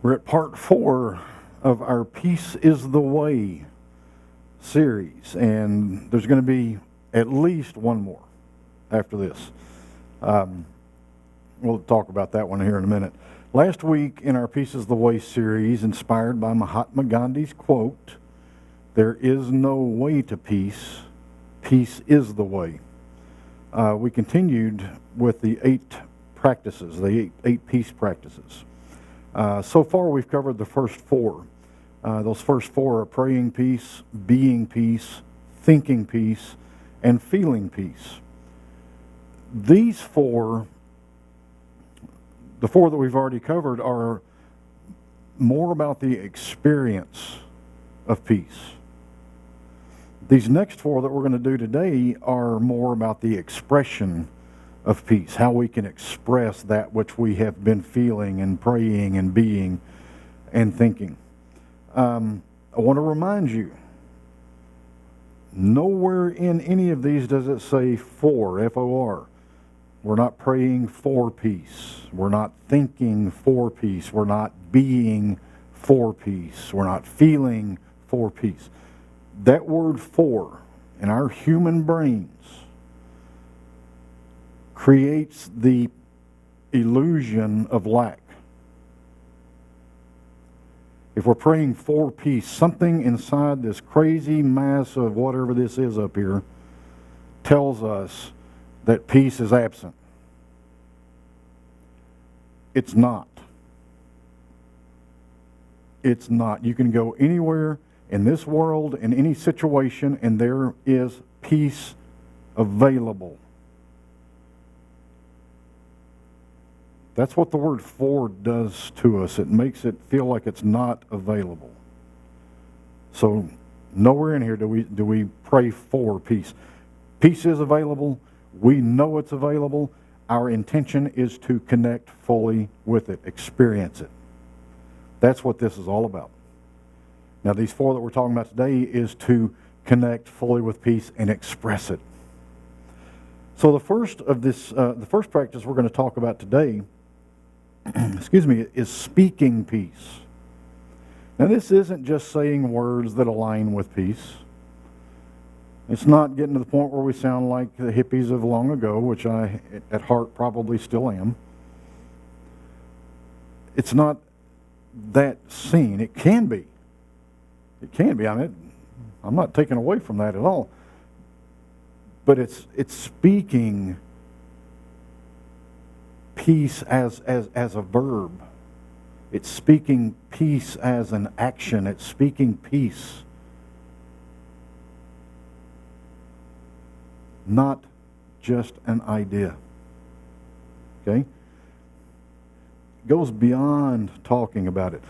We're at part 4 of our Peace is the Way series, and there's going to be at least one more after this. We'll talk about that one here in a minute. Last week in our Peace is the Way series, inspired by Mahatma Gandhi's quote, "There is no way to peace. Peace is the way." We continued with the 8 practices, the eight peace practices. So far we've covered the first 4. Those first 4 are praying peace, being peace, thinking peace, and feeling peace. These 4, the 4 that we've already covered, are more about the experience of peace. These next 4 that we're going to do today are more about the expression of peace, how we can express that which we have been feeling and praying and being and thinking. I want to remind you, nowhere in any of these does it say for, F-O-R. We're not praying for peace. We're not thinking for peace. We're not being for peace. We're not feeling for peace. That word for in our human brains creates the illusion of lack. If we're praying for peace, something inside this crazy mass of whatever this is up here tells us that peace is absent. It's not. It's not. You can go anywhere in this world, in any situation, and there is peace available. That's what the word for does to us. It makes it feel like it's not available. So nowhere in here do we pray for peace. Peace is available. We know it's available. Our intention is to connect fully with it, experience it. That's what this is all about. Now, these 4 that we're talking about today is to connect fully with peace and express it. So the first practice we're going to talk about today is speaking peace. Now, this isn't just saying words that align with peace. It's not getting to the point where we sound like the hippies of long ago, which I, at heart, probably still am. It's not that scene. It can be. It can be. I mean, I'm not taking away from that at all. But it's speaking peace as a verb. It's speaking peace as an action. It's speaking peace, not just an idea. Okay? It goes beyond talking about it.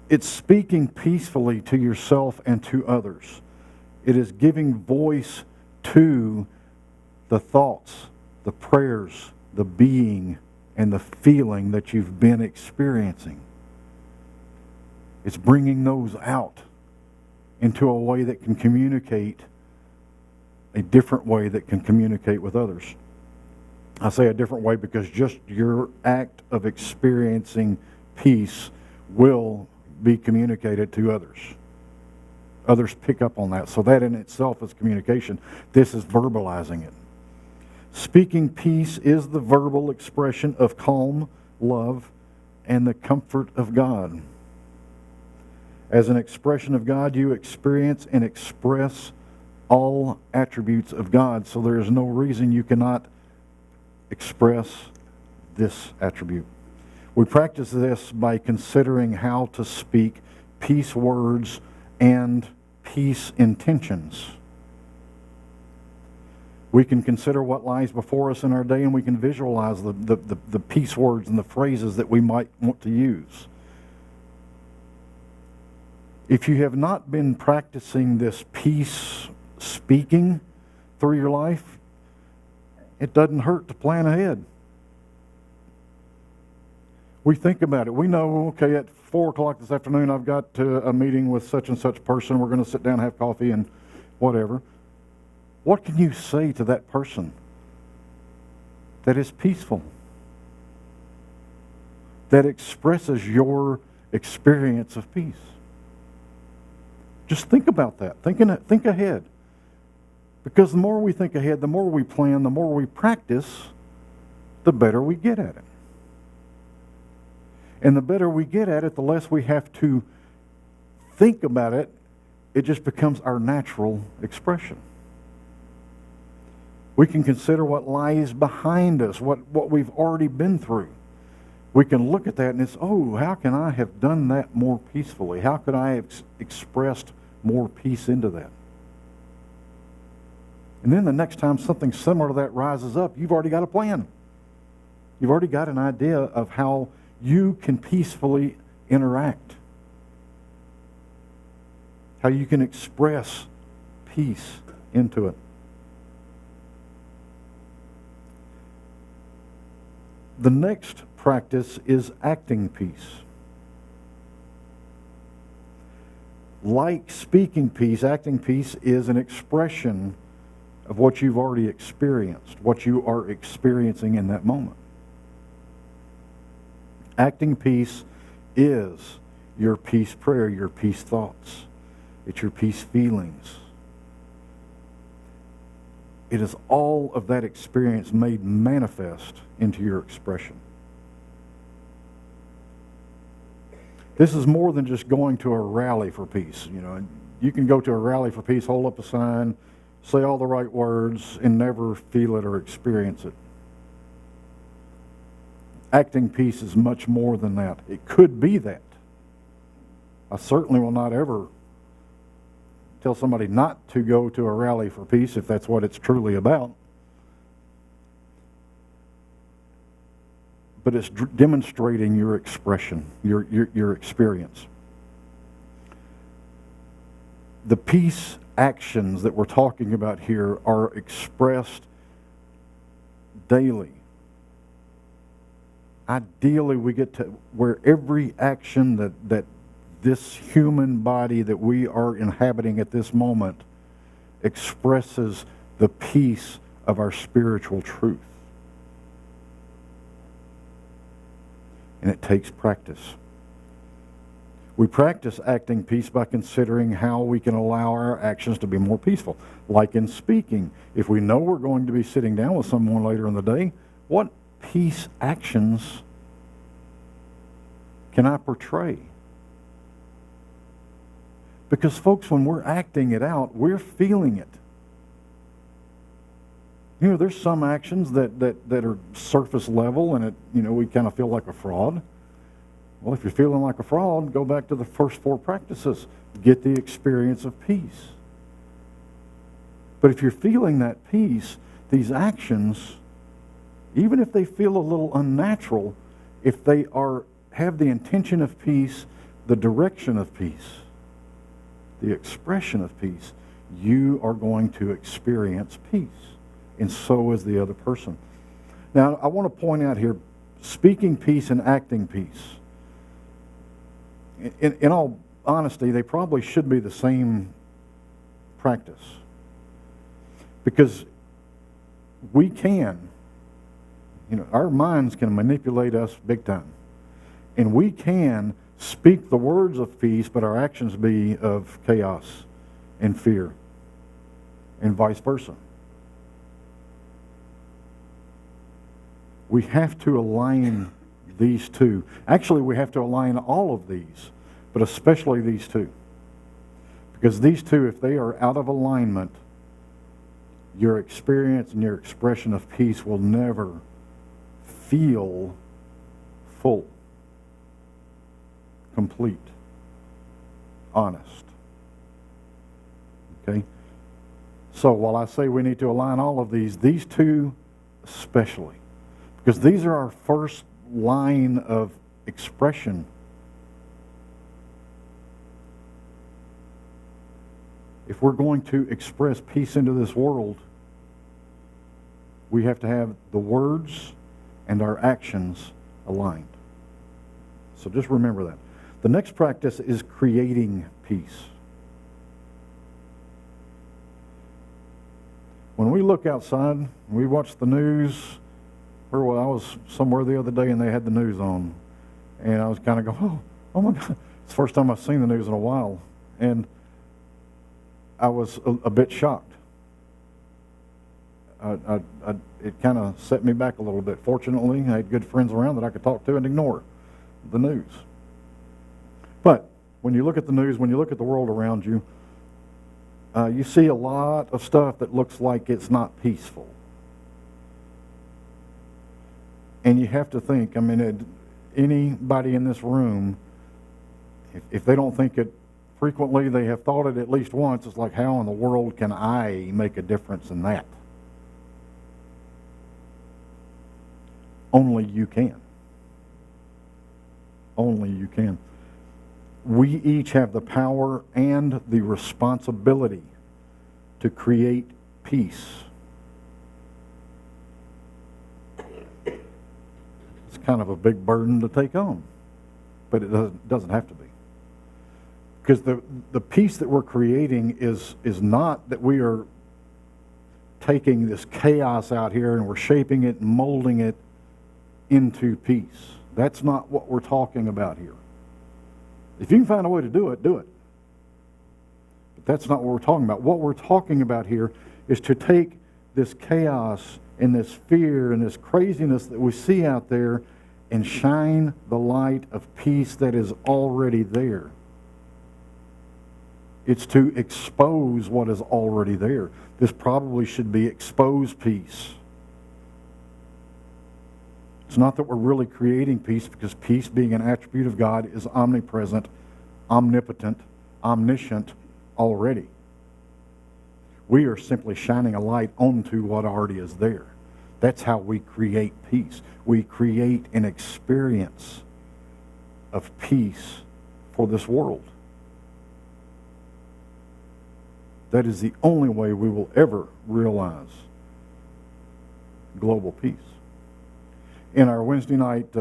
It's speaking peacefully to yourself and to others. It is giving voice to the thoughts, the prayers, the being, and the feeling that you've been experiencing. It's bringing those out into a way that can communicate, a different way that can communicate with others. I say a different way because just your act of experiencing peace will be communicated to others. Others pick up on that. So that in itself is communication. This is verbalizing it. Speaking peace is the verbal expression of calm, love, and the comfort of God. As an expression of God, you experience and express all attributes of God. So there is no reason you cannot express this attribute. We practice this by considering how to speak peace words and peace intentions. We can consider what lies before us in our day, and we can visualize the peace words and the phrases that we might want to use. If you have not been practicing this peace speaking through your life, it doesn't hurt to plan ahead. We think about it. We know, okay, at 4 o'clock this afternoon, I've got a meeting with such and such person. We're going to sit down and have coffee and whatever. What can you say to that person that is peaceful? that expresses your experience of peace. Just think about that. Think ahead. Because the more we think ahead, the more we plan, the more we practice, the better we get at it. And the better we get at it, the less we have to think about it. It just becomes our natural expression. We can consider what lies behind us, what we've already been through. We can look at that and it's, oh, how can I have done that more peacefully? How could I have expressed more peace into that? And then the next time something similar to that rises up, you've already got a plan. You've already got an idea of how you can peacefully interact. How you can express peace into it. The next practice is acting peace. Like speaking peace, acting peace is an expression of what you've already experienced, what you are experiencing in that moment. Acting peace is your peace prayer, your peace thoughts. It's your peace feelings. It is all of that experience made manifest into your expression. This is more than just going to a rally for peace. You know, you can go to a rally for peace, hold up a sign, say all the right words, and never feel it or experience it. Acting peace is much more than that. It could be that. I certainly will not ever tell somebody not to go to a rally for peace if that's what it's truly about. But it's demonstrating your expression, your experience. The peace actions that we're talking about here are expressed daily. Ideally, we get to where every action that this human body that we are inhabiting at this moment expresses the peace of our spiritual truth. And it takes practice. We practice acting peace by considering how we can allow our actions to be more peaceful. Like in speaking, if we know we're going to be sitting down with someone later in the day, what peace actions can I portray? Because folks, when we're acting it out, we're feeling it. You know, there's some actions that are surface level and we kind of feel like a fraud. Well, if you're feeling like a fraud, go back to the first 4 practices. Get the experience of peace. But if you're feeling that peace, these actions, even if they feel a little unnatural, if they have the intention of peace, the direction of peace, the expression of peace, you are going to experience peace. And so is the other person. Now, I want to point out here, speaking peace and acting peace. In all honesty, they probably should be the same practice. Because we can, our minds can manipulate us big time. And we can speak the words of peace, but our actions be of chaos and fear, and vice versa. We have to align these two. Actually, we have to align all of these, but especially these two. Because these two, if they are out of alignment, your experience and your expression of peace will never feel full, complete, honest. Okay? So while I say we need to align all of these two especially, because these are our first line of expression. If we're going to express peace into this world, we have to have the words and our actions aligned. So just remember that. The next practice is creating peace. When we look outside, we watch the news. I was somewhere the other day and they had the news on. And I was kind of going, oh my God. It's the first time I've seen the news in a while. And I was a bit shocked. It kind of set me back a little bit. Fortunately, I had good friends around that I could talk to and ignore the news. But when you look at the news, when you look at the world around you, you see a lot of stuff that looks like it's not peaceful. And you have to think, I mean, anybody in this room, if they don't think it frequently, they have thought it at least once. It's like, how in the world can I make a difference in that? Only you can. Only you can. We each have the power and the responsibility to create peace. It's kind of a big burden to take on, but it doesn't have to be. Because the peace that we're creating is not that we are taking this chaos out here and we're shaping it and molding it into peace. That's not what we're talking about here. If you can find a way to do it, do it. But that's not what we're talking about. What we're talking about here is to take this chaos and this fear and this craziness that we see out there and shine the light of peace that is already there. It's to expose what is already there. This probably should be exposed peace. It's not that we're really creating peace, because peace, being an attribute of God, is omnipresent, omnipotent, omniscient already. We are simply shining a light onto what already is there. That's how we create peace. We create an experience of peace for this world. That is the only way we will ever realize global peace. In our Wednesday night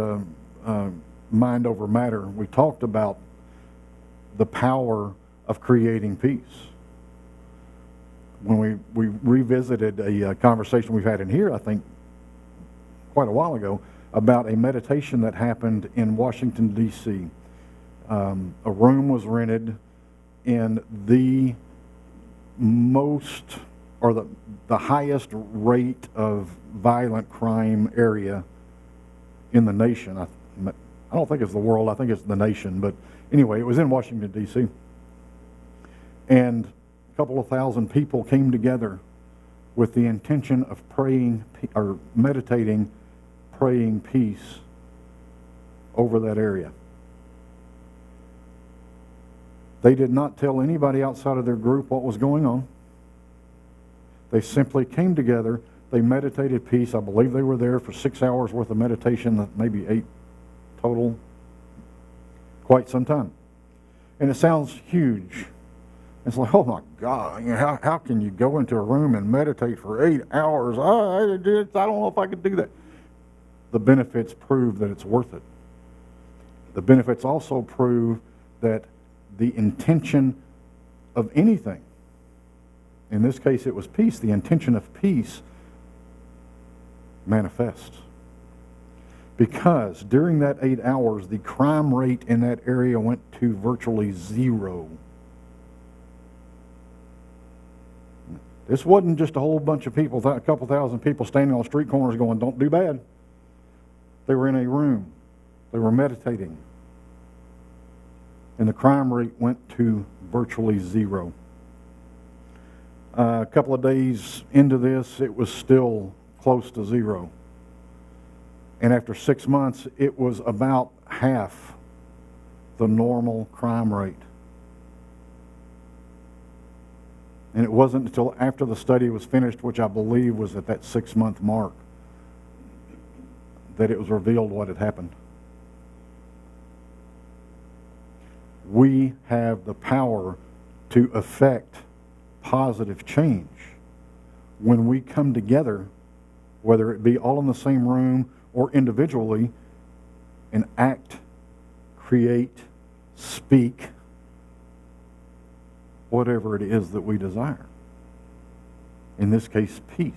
Mind Over Matter, we talked about the power of creating peace. When we revisited a conversation we've had in here, I think, quite a while ago, about a meditation that happened in Washington, D.C. A room was rented in the most, or the highest rate of violent crime area in the nation. I don't think it's the world, I think it's the nation, but anyway, it was in Washington, D.C. And a couple of thousand people came together with the intention of praying, or meditating, praying peace over that area. They did not tell anybody outside of their group what was going on. They simply came together. They meditated peace. I believe they were there for 6 hours worth of meditation, maybe 8 total. Quite some time. And it sounds huge. It's like, oh my God, how can you go into a room and meditate for 8 hours? I don't know if I could do that. The benefits prove that it's worth it. The benefits also prove that the intention of anything, in this case it was peace, the intention of peace manifests. Because during that 8 hours, the crime rate in that area went to virtually zero. This wasn't just a whole bunch of people, a couple thousand people standing on street corners going, don't do bad. They were in a room. They were meditating. And the crime rate went to virtually zero. A couple of days into this, it was still close to zero. And after 6 months, it was about half the normal crime rate. And it wasn't until after the study was finished, which I believe was at that 6-month mark, that it was revealed what had happened. We have the power to effect positive change when we come together, whether it be all in the same room or individually, and act, create, speak, whatever it is that we desire. In this case, peace.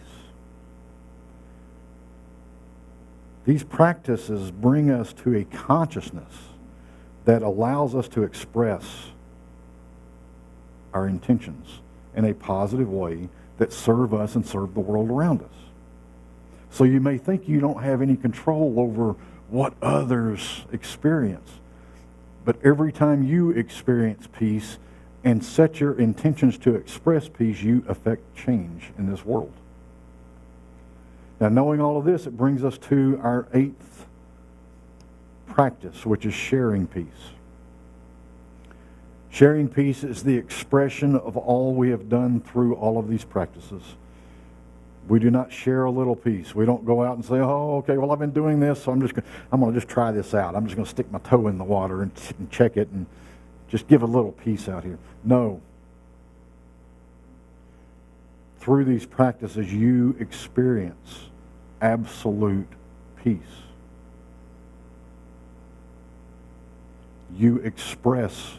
These practices bring us to a consciousness that allows us to express our intentions in a positive way that serve us and serve the world around us. So you may think you don't have any control over what others experience, but every time you experience peace and set your intentions to express peace, you affect change in this world. Now, knowing all of this, it brings us to our 8th practice, which is sharing peace. Sharing peace is the expression of all we have done through all of these practices. We do not share a little peace. We don't go out and say, oh, okay, well, I've been doing this, so I'm going to just try this out. I'm just going to stick my toe in the water and check it and just give a little peace out here. No. Through these practices, you experience absolute peace. You express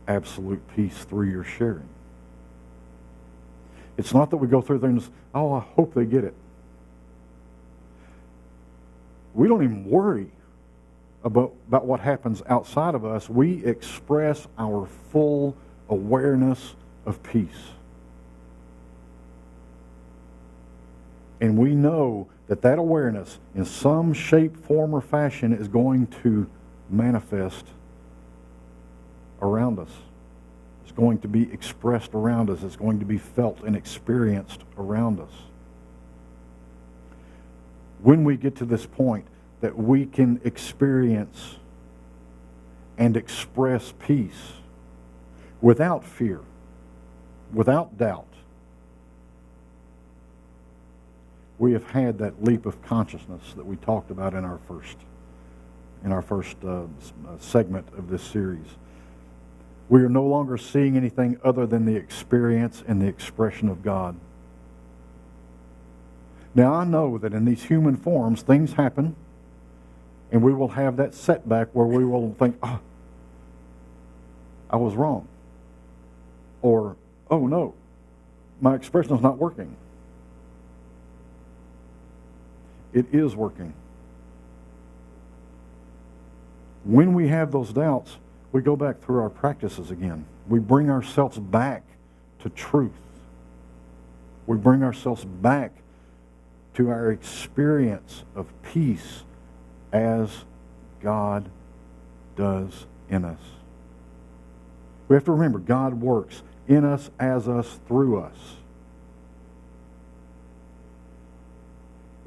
absolute peace through your sharing. It's not that we go through there and just, oh, I hope they get it. We don't even worry about what happens outside of us. We express our full awareness of peace. And we know that that awareness in some shape, form, or fashion is going to manifest around us. It's going to be expressed around us. It's going to be felt and experienced around us. When we get to this point that we can experience and express peace without fear, without doubt, we have had that leap of consciousness that we talked about in our first segment of this series. We are no longer seeing anything other than the experience and the expression of God. Now, I know that in these human forms, things happen, and we will have that setback where we will think, oh, I was wrong. Or, oh no, my expression is not working. It is working. When we have those doubts, we go back through our practices again. We bring ourselves back to truth. We bring ourselves back to our experience of peace as God does in us. We have to remember, God works in us, as us, through us.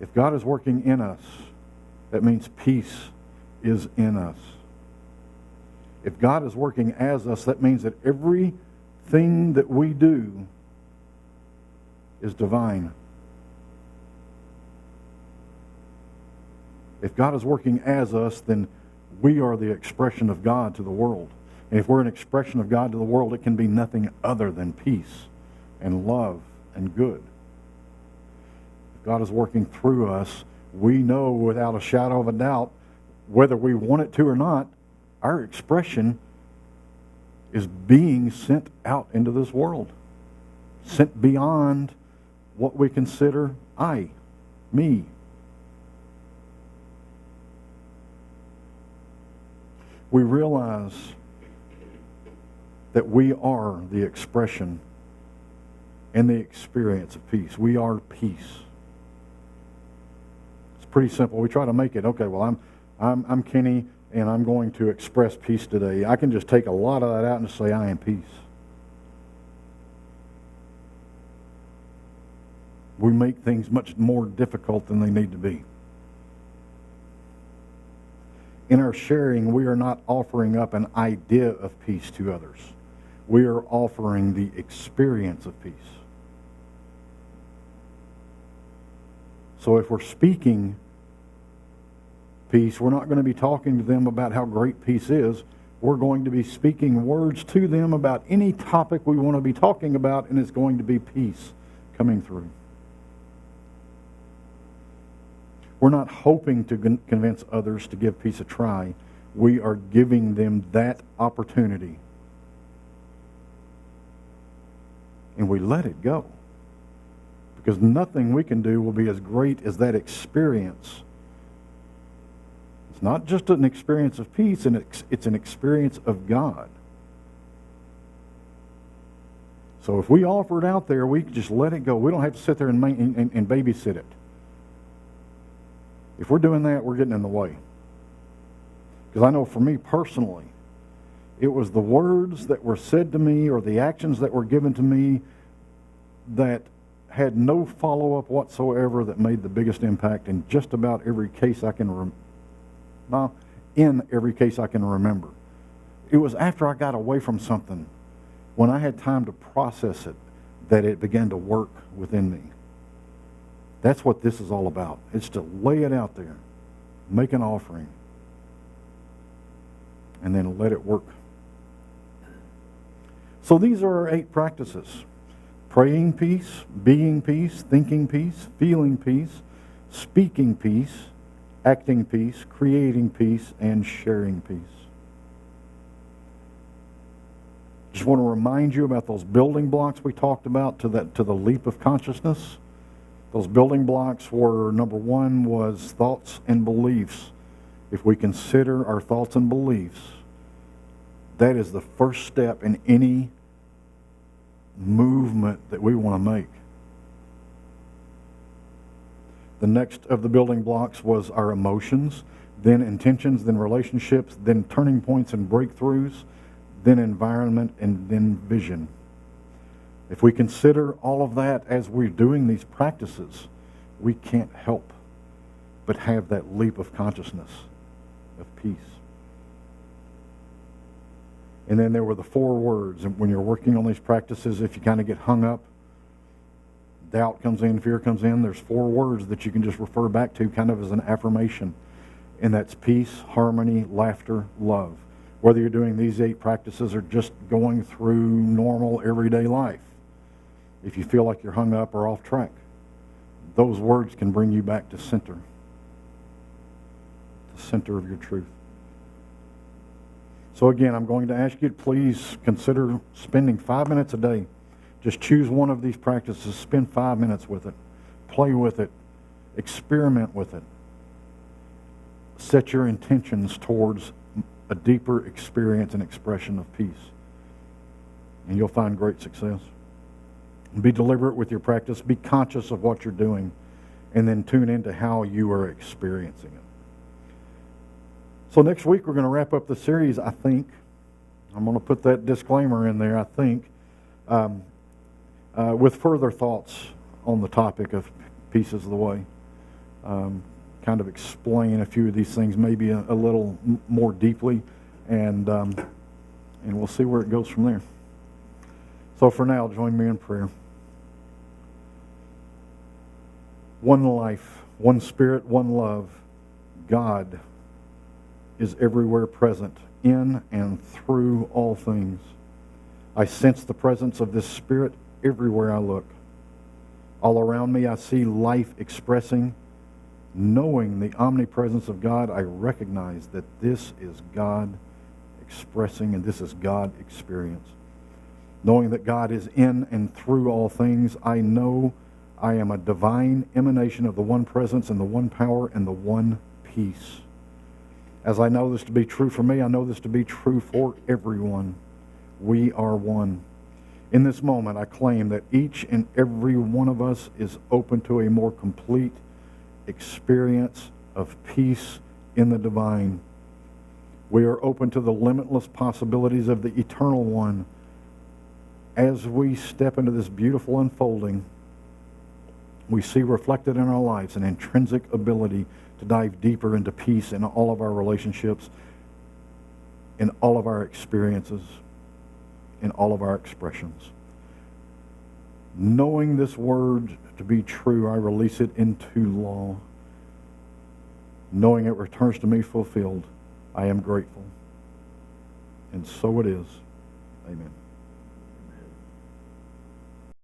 If God is working in us, that means peace is in us. If God is working as us, that means that everything that we do is divine. If God is working as us, then we are the expression of God to the world. And if we're an expression of God to the world, it can be nothing other than peace and love and good. If God is working through us, we know without a shadow of a doubt, whether we want it to or not, our expression is being sent out into this world. Sent beyond what we consider I, me. We realize that we are the expression and the experience of peace. We are peace. It's pretty simple. We try to make it, okay, well, I'm Kenny, and I'm going to express peace today. I can just take a lot of that out and just say, I am peace. We make things much more difficult than they need to be. In our sharing, we are not offering up an idea of peace to others. We are offering the experience of peace. So if we're speaking peace, we're not going to be talking to them about how great peace is. We're going to be speaking words to them about any topic we want to be talking about, and it's going to be peace coming through. We're not hoping to convince others to give peace a try. We are giving them that opportunity. And we let it go. Because nothing we can do will be as great as that experience It's not just an experience of peace, and it's an experience of God. So if we offer it out there, we can just let it go. We don't have to sit there and babysit it. If we're doing that, we're getting in the way. Because I know for me personally, it was the words that were said to me or the actions that were given to me that had no follow-up whatsoever that made the biggest impact in just about every case I can in every case I can remember. It was after I got away from something, when I had time to process it, that it began to work within me. That's what this is all about. It's to lay it out there, make an offering, and then let it work. So these are our 8 practices: praying peace, being peace, thinking peace, feeling peace, speaking peace, acting peace, creating peace, and sharing peace. Just want to remind you about those building blocks we talked about to the leap of consciousness. Those building blocks were, number 1 was thoughts and beliefs. If we consider our thoughts and beliefs, that is the first step in any movement that we want to make. The next of the building blocks was our emotions, then intentions, then relationships, then turning points and breakthroughs, then environment, and then vision. If we consider all of that as we're doing these practices, we can't help but have that leap of consciousness, of peace. And then there were the 4 words. And when you're working on these practices, if you kind of get hung up, doubt comes in, fear comes in, there's 4 words that you can just refer back to kind of as an affirmation. And that's peace, harmony, laughter, love. Whether you're doing these 8 practices or just going through normal everyday life, if you feel like you're hung up or off track, those words can bring you back to center. The center of your truth. So again, I'm going to ask you to please consider spending 5 minutes a day. Just choose one of these practices, spend 5 minutes with it, play with it, experiment with it. Set your intentions towards a deeper experience and expression of peace. And you'll find great success. Be deliberate with your practice. Be conscious of what you're doing. And then tune into how you are experiencing it. So next week we're going to wrap up the series, I think. I'm going to put that disclaimer in there, I think, with further thoughts on the topic of pieces of the way. Kind of explain a few of these things maybe a little more deeply, and we'll see where it goes from there. So for now, join me in prayer. One life, one spirit, one love. God is everywhere present, in and through all things. I sense the presence of this Spirit everywhere I look. All around me I see life expressing. Knowing the omnipresence of God, I recognize that this is God expressing and this is God experience. Knowing that God is in and through all things, I know I am a divine emanation of the one presence and the one power and the one peace. As I know this to be true for me, I know this to be true for everyone. We are one. In this moment, I claim that each and every one of us is open to a more complete experience of peace in the divine. We are open to the limitless possibilities of the eternal one. As we step into this beautiful unfolding, we see reflected in our lives an intrinsic ability to dive deeper into peace in all of our relationships, in all of our experiences, in all of our expressions. Knowing this word to be true, I release it into law. Knowing it returns to me fulfilled, I am grateful. And so it is. Amen.